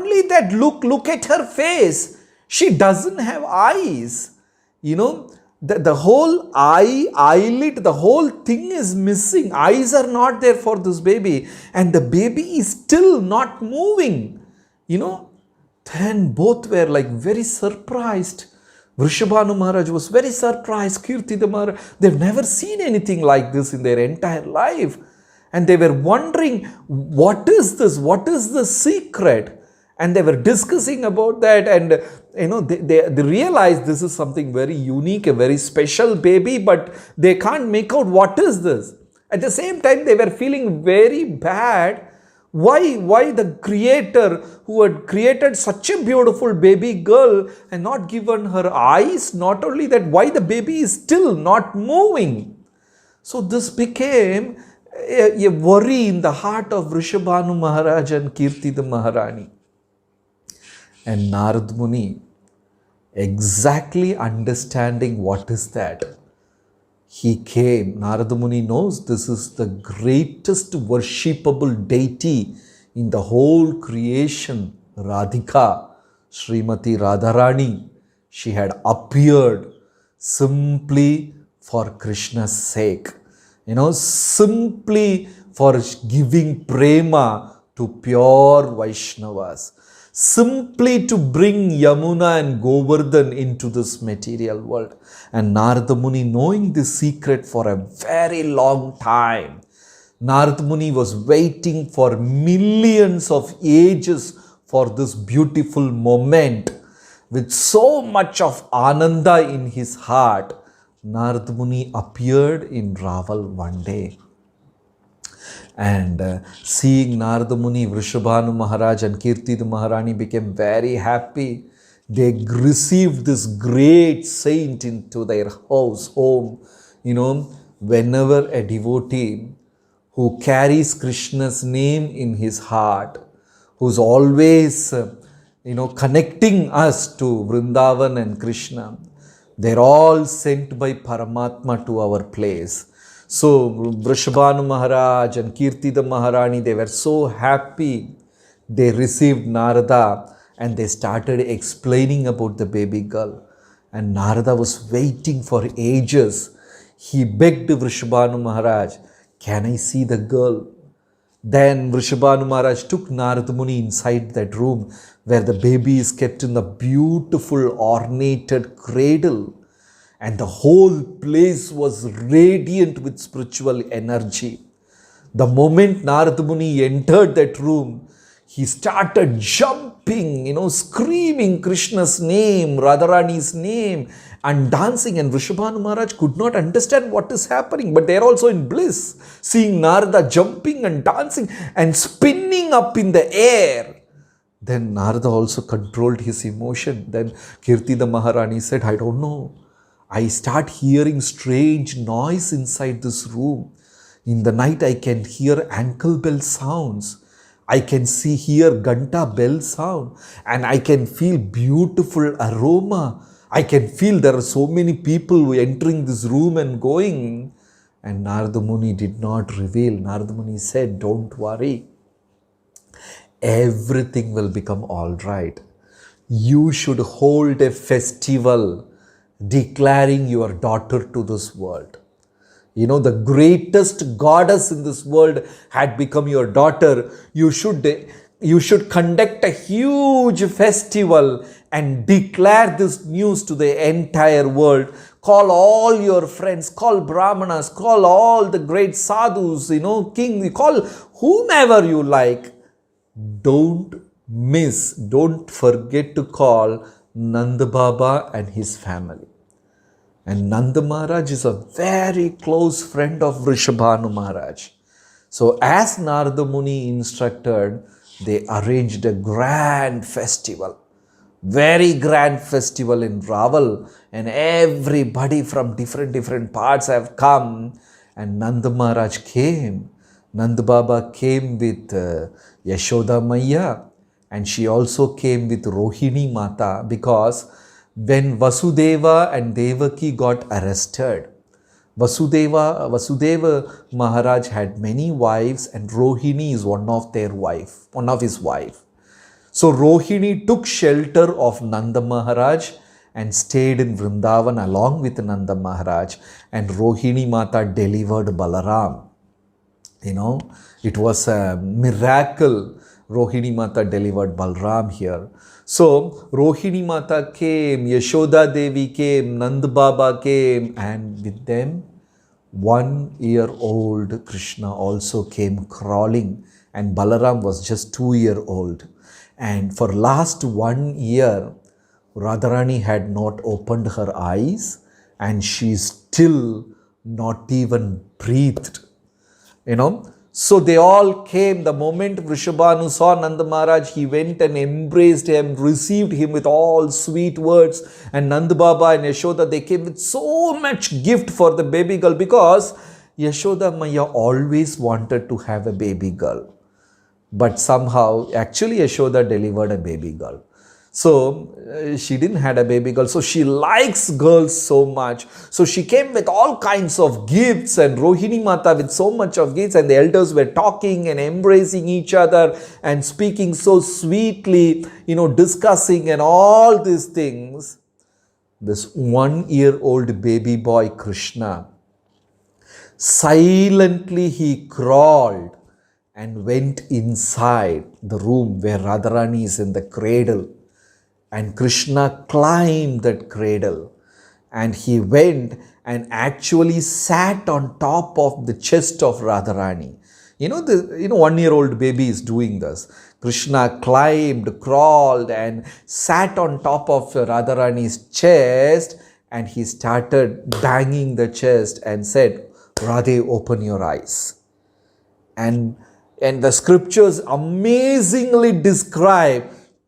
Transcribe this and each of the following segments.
only that, look at her face. She doesn't have eyes. The whole eyelid, the whole thing is missing. Eyes are not there for this baby. And the baby is still not moving. Then both were like very surprised. Vrishabhanu Maharaj was very surprised. Kirtida Maharaj, they've never seen anything like this in their entire life. And they were wondering, what is this? What is the secret? And they were discussing about that, and they realized this is something very unique, a very special baby, but they can't make out what is this. At the same time, they were feeling very bad. Why the creator who had created such a beautiful baby girl and not given her eyes? Not only that, why the baby is still not moving? So this became a worry in the heart of Vrishabhanu Maharaj and Kirtida Maharani. And Narad Muni, exactly understanding what is that, he came. Narad Muni knows this is the greatest worshipable deity in the whole creation, Radhika, Srimati Radharani. She had appeared simply for Krishna's sake, simply for giving prema to pure Vaishnavas, simply to bring Yamuna and Govardhan into this material world. And Narada Muni, knowing this secret for a very long time, Narada Muni was waiting for millions of ages for this beautiful moment. With so much of Ananda in his heart, Narada Muni appeared in Raval one day. And seeing Narada Muni, Vrishabhanu Maharaj and Kirtida Maharani became very happy. They received this great saint into their home. Whenever a devotee who carries Krishna's name in his heart, who's always, connecting us to Vrindavan and Krishna, they're all sent by Paramatma to our place. So Vrishabhanu Maharaj and Kirtida Maharani, they were so happy. They received Narada and they started explaining about the baby girl. And Narada was waiting for ages. He begged Vrishabhanu Maharaj, can I see the girl? Then Vrishabhanu Maharaj took Narada Muni inside that room where the baby is kept in the beautiful ornated cradle. And the whole place was radiant with spiritual energy. The moment Narada Muni entered that room, he started jumping, screaming Krishna's name, Radharani's name, and dancing. And Vrishabhanu Maharaj could not understand what is happening, but they are also in bliss, seeing Narada jumping and dancing and spinning up in the air. Then Narada also controlled his emotion. Then Kirtida Maharani said, I don't know. I start hearing strange noise inside this room. In the night, I can hear ankle bell sounds. I can hear Ganta bell sound. And I can feel beautiful aroma. I can feel there are so many people entering this room and going. And Narada Muni did not reveal. Narada Muni said, don't worry. Everything will become all right. You should hold a festival declaring your daughter to this world. The greatest goddess in this world had become your daughter. You should conduct a huge festival and declare this news to the entire world. Call all your friends, call Brahmanas, call all the great sadhus, king, call whomever you like. Don't forget to call Nanda Baba and his family. And Nanda Maharaj is a very close friend of Vrishabhanu Maharaj. So as Narada Muni instructed, they arranged a grand festival. Very grand festival in Raval. And everybody from different parts have come. And Nanda Maharaj came. Nanda Baba came with Yashoda Maiya. And she also came with Rohini Mata, because when Vasudeva and Devaki got arrested, Vasudeva Maharaj had many wives and Rohini is one of his wives. So Rohini took shelter of Nanda Maharaj and stayed in Vrindavan along with Nanda Maharaj, and Rohini Mata delivered Balaram. You know, it was a miracle. Rohini Mata delivered Balram here. So Rohini Mata came, Yashoda Devi came, Nand Baba came, and with them 1 year old Krishna also came crawling, and Balaram was just 2 year old. And for last 1 year, Radharani had not opened her eyes, and she still not even breathed. You know, so they all came. The moment Vrishabhanu saw Nanda Maharaj, he went and embraced him, received him with all sweet words. And Nanda Baba and Yashoda, they came with so much gift for the baby girl, because Yashoda Maya always wanted to have a baby girl. But somehow, actually Yashoda delivered a baby girl. So she didn't had a baby girl. So she likes girls so much. So she came with all kinds of gifts, and Rohini Mata with so much of gifts, and the elders were talking and embracing each other and speaking so sweetly, discussing and all these things. This 1 year old baby boy Krishna, silently he crawled and went inside the room where Radharani is in the cradle. And Krishna climbed that cradle, and he went and actually sat on top of the chest of Radharani. 1 year old baby is doing this. Krishna climbed, crawled, and sat on top of Radharani's chest, and he started banging the chest and said, "Radhe, open your eyes." And the scriptures amazingly describe,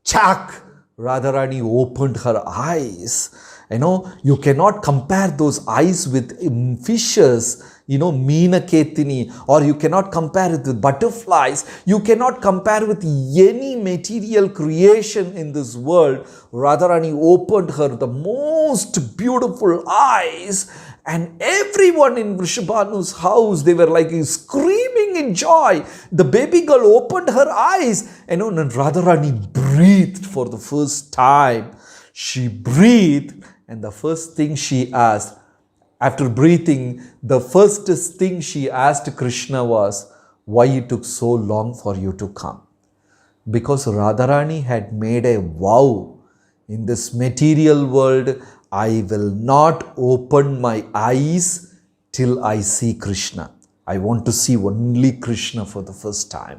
Chak, Radharani opened her eyes. You cannot compare those eyes with fishes, Meenaketini, or you cannot compare it with butterflies. You cannot compare with any material creation in this world. Radharani opened her the most beautiful eyes, and everyone in Vrishabhanu's house, they were like screaming in joy. The baby girl opened her eyes, and Radharani breathed for the first time. She breathed, and the first thing she asked, after breathing, the first thing she asked Krishna was, "Why it took so long for you to come?" Because Radharani had made a vow, in this material world, I will not open my eyes till I see Krishna. I want to see only Krishna for the first time.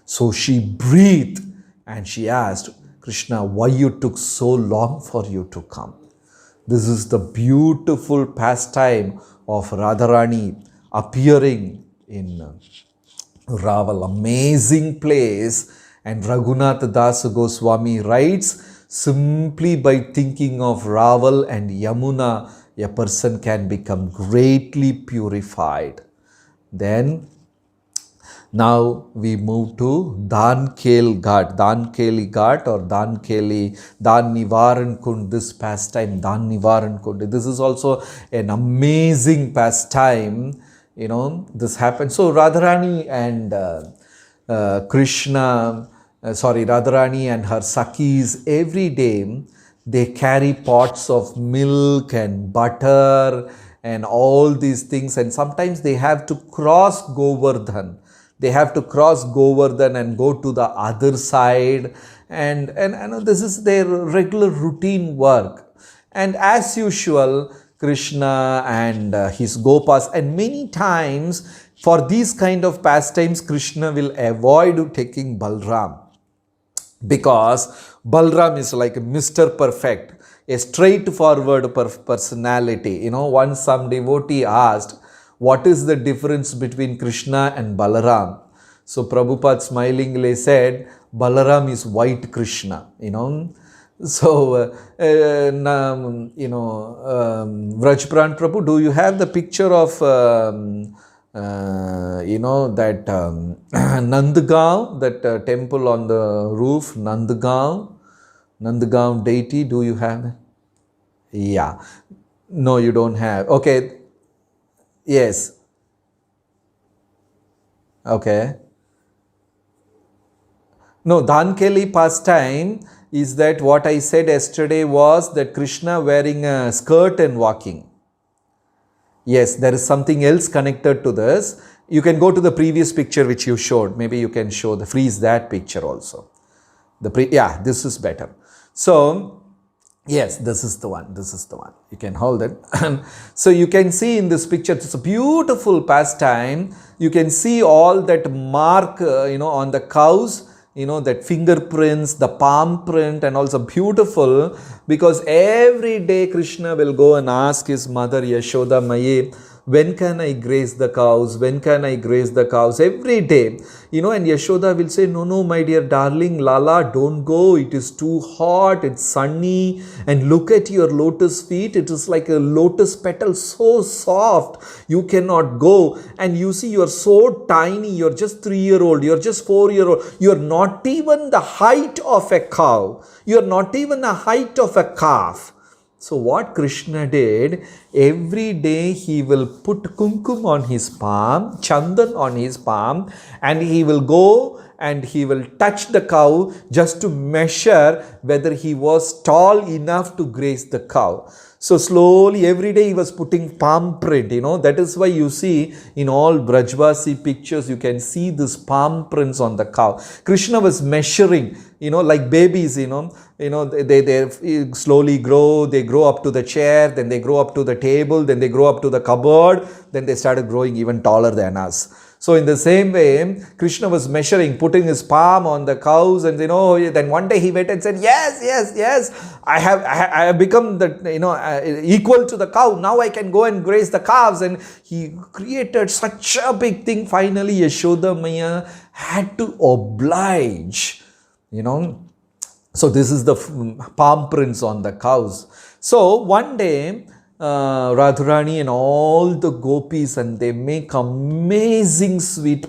So she breathed and she asked, "Krishna, why you took so long for you to come?" This is the beautiful pastime of Radharani appearing in Raval, amazing place. And Raghunath Das Goswami writes, simply by thinking of Raval and Yamuna, a person can become greatly purified. Then, now we move to Dankeli Ghat or Dan Nivaran Kund, this pastime, Dan Nivaran Kund. This is also an amazing pastime. This happened. So Radharani and Radharani and her Sakhis, every day they carry pots of milk and butter and all these things, and sometimes they have to cross Govardhan. They have to cross Govardhan and go to the other side, and this is their regular routine work. And as usual, Krishna and his Gopas, and many times for these kind of pastimes, Krishna will avoid taking Balram, because Balram is like Mr. Perfect, a straightforward personality. Once some devotee asked, what is the difference between Krishna and Balaram? So Prabhupada smilingly said, Balaram is white Krishna, So, Vrajpran Prabhu, do you have the picture of, that Nandgaon, that temple on the roof, Nandgaon deity, do you have? Yeah. No, you don't have. Okay. Yes. Okay. No, Dhankeli pastime is that what I said yesterday was that Krishna wearing a skirt and walking. Yes, there is something else connected to this. You can go to the previous picture which you showed. Maybe you can show freeze that picture also. Yeah, this is better. So, yes, this is the one. This is the one. You can hold it. So you can see in this picture, it's a beautiful pastime. You can see all that mark, on the cows, that fingerprints, the palm print, and also beautiful, because every day Krishna will go and ask his mother Yashoda Maye, when can I graze the cows? When can I graze the cows? Every day, and Yashoda will say, no, my dear darling, Lala, don't go. It is too hot. It's sunny. And look at your lotus feet. It is like a lotus petal, so soft. You cannot go. And you see, you're so tiny. You're just 3-year-old. You're just 4-year-old. You're not even the height of a cow. You're not even the height of a calf. So what Krishna did, every day he will put kumkum on his palm, chandan on his palm, and he will go and he will touch the cow just to measure whether he was tall enough to graze the cow. So slowly every day he was putting palm print, that is why you see in all Brajvasi pictures, you can see this palm prints on the cow. Krishna was measuring, like babies, they slowly grow, they grow up to the chair, then they grow up to the table, then they grow up to the cupboard, then they started growing even taller than us. So in the same way, Krishna was measuring, putting his palm on the cows, and then one day he went and said, yes, I have become equal to the cow. Now I can go and graze the calves. And he created such a big thing. Finally, Yashoda Maya had to oblige, So this is the palm prints on the cows. So one day, Radharani and all the gopis, and they make amazing sweet.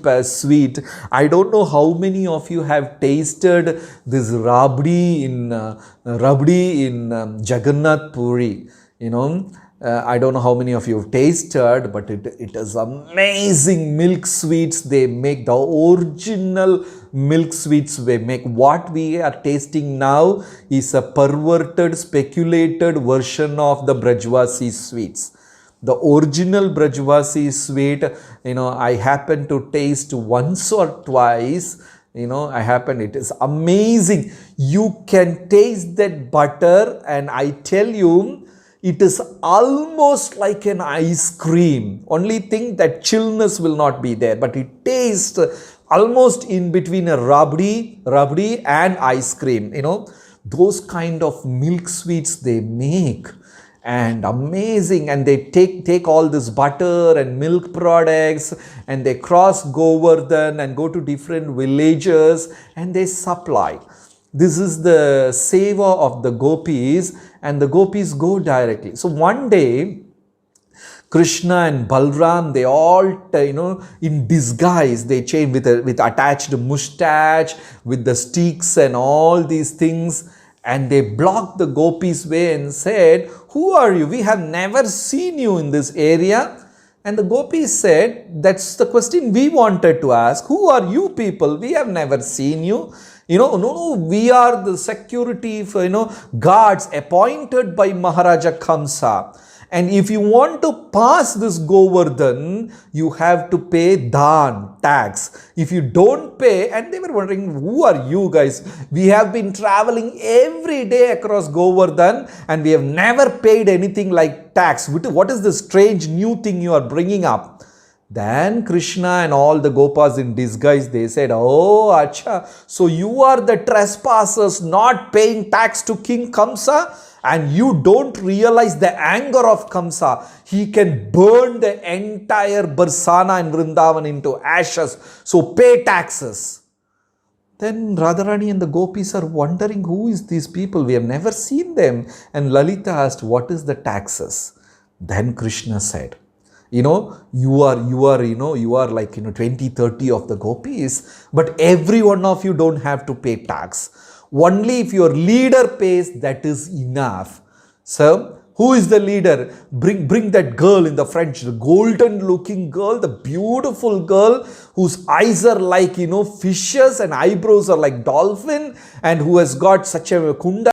I don't know how many of you have tasted this rabdi in Jagannath Puri. I don't know how many of you have tasted, but it is amazing milk sweets they make, the original milk sweets they make. What we are tasting now is a perverted, speculated version of the Brajvasi sweets. The original Brajvasi sweet, I happen to taste once or twice. It is amazing. You can taste that butter, and I tell you, it is almost like an ice cream. Only thing that chillness will not be there, but it tastes almost in between a rabdi and ice cream. Those kind of milk sweets they make, and amazing. And they take all this butter and milk products, and they cross Govardhan and go to different villages, and they supply. This is the seva of the gopis, and the gopis go directly. So one day, Krishna and Balram, they all, in disguise, they came with attached mustache, with the sticks and all these things, and they blocked the gopis' way and said, "Who are you? We have never seen you in this area." And the gopis said, "That's the question we wanted to ask. Who are you people? We have never seen you. No, we are the security for, guards appointed by Maharaja Kamsa. And if you want to pass this Govardhan, you have to pay dhan, tax. If you don't pay," and they were wondering, "Who are you guys? We have been traveling every day across Govardhan, and we have never paid anything like tax. What is this strange new thing you are bringing up?" Then Krishna and all the gopas in disguise, they said, "Oh, acha, so you are the trespassers not paying tax to King Kamsa, and you don't realize the anger of Kamsa. He can burn the entire Barsana and Vrindavan into ashes, so pay taxes." Then Radharani and the gopis are wondering, who is these people? We have never seen them. And Lalita asked, "What is the taxes?" Then Krishna said, you are like 20-30 of the gopis, but every one of you don't have to pay tax. Only if your leader pays, that is enough. So Who is the leader? Bring that girl in the front, the golden looking girl, the beautiful girl whose eyes are like, fishes and eyebrows are like dolphin, and who has got such a kunda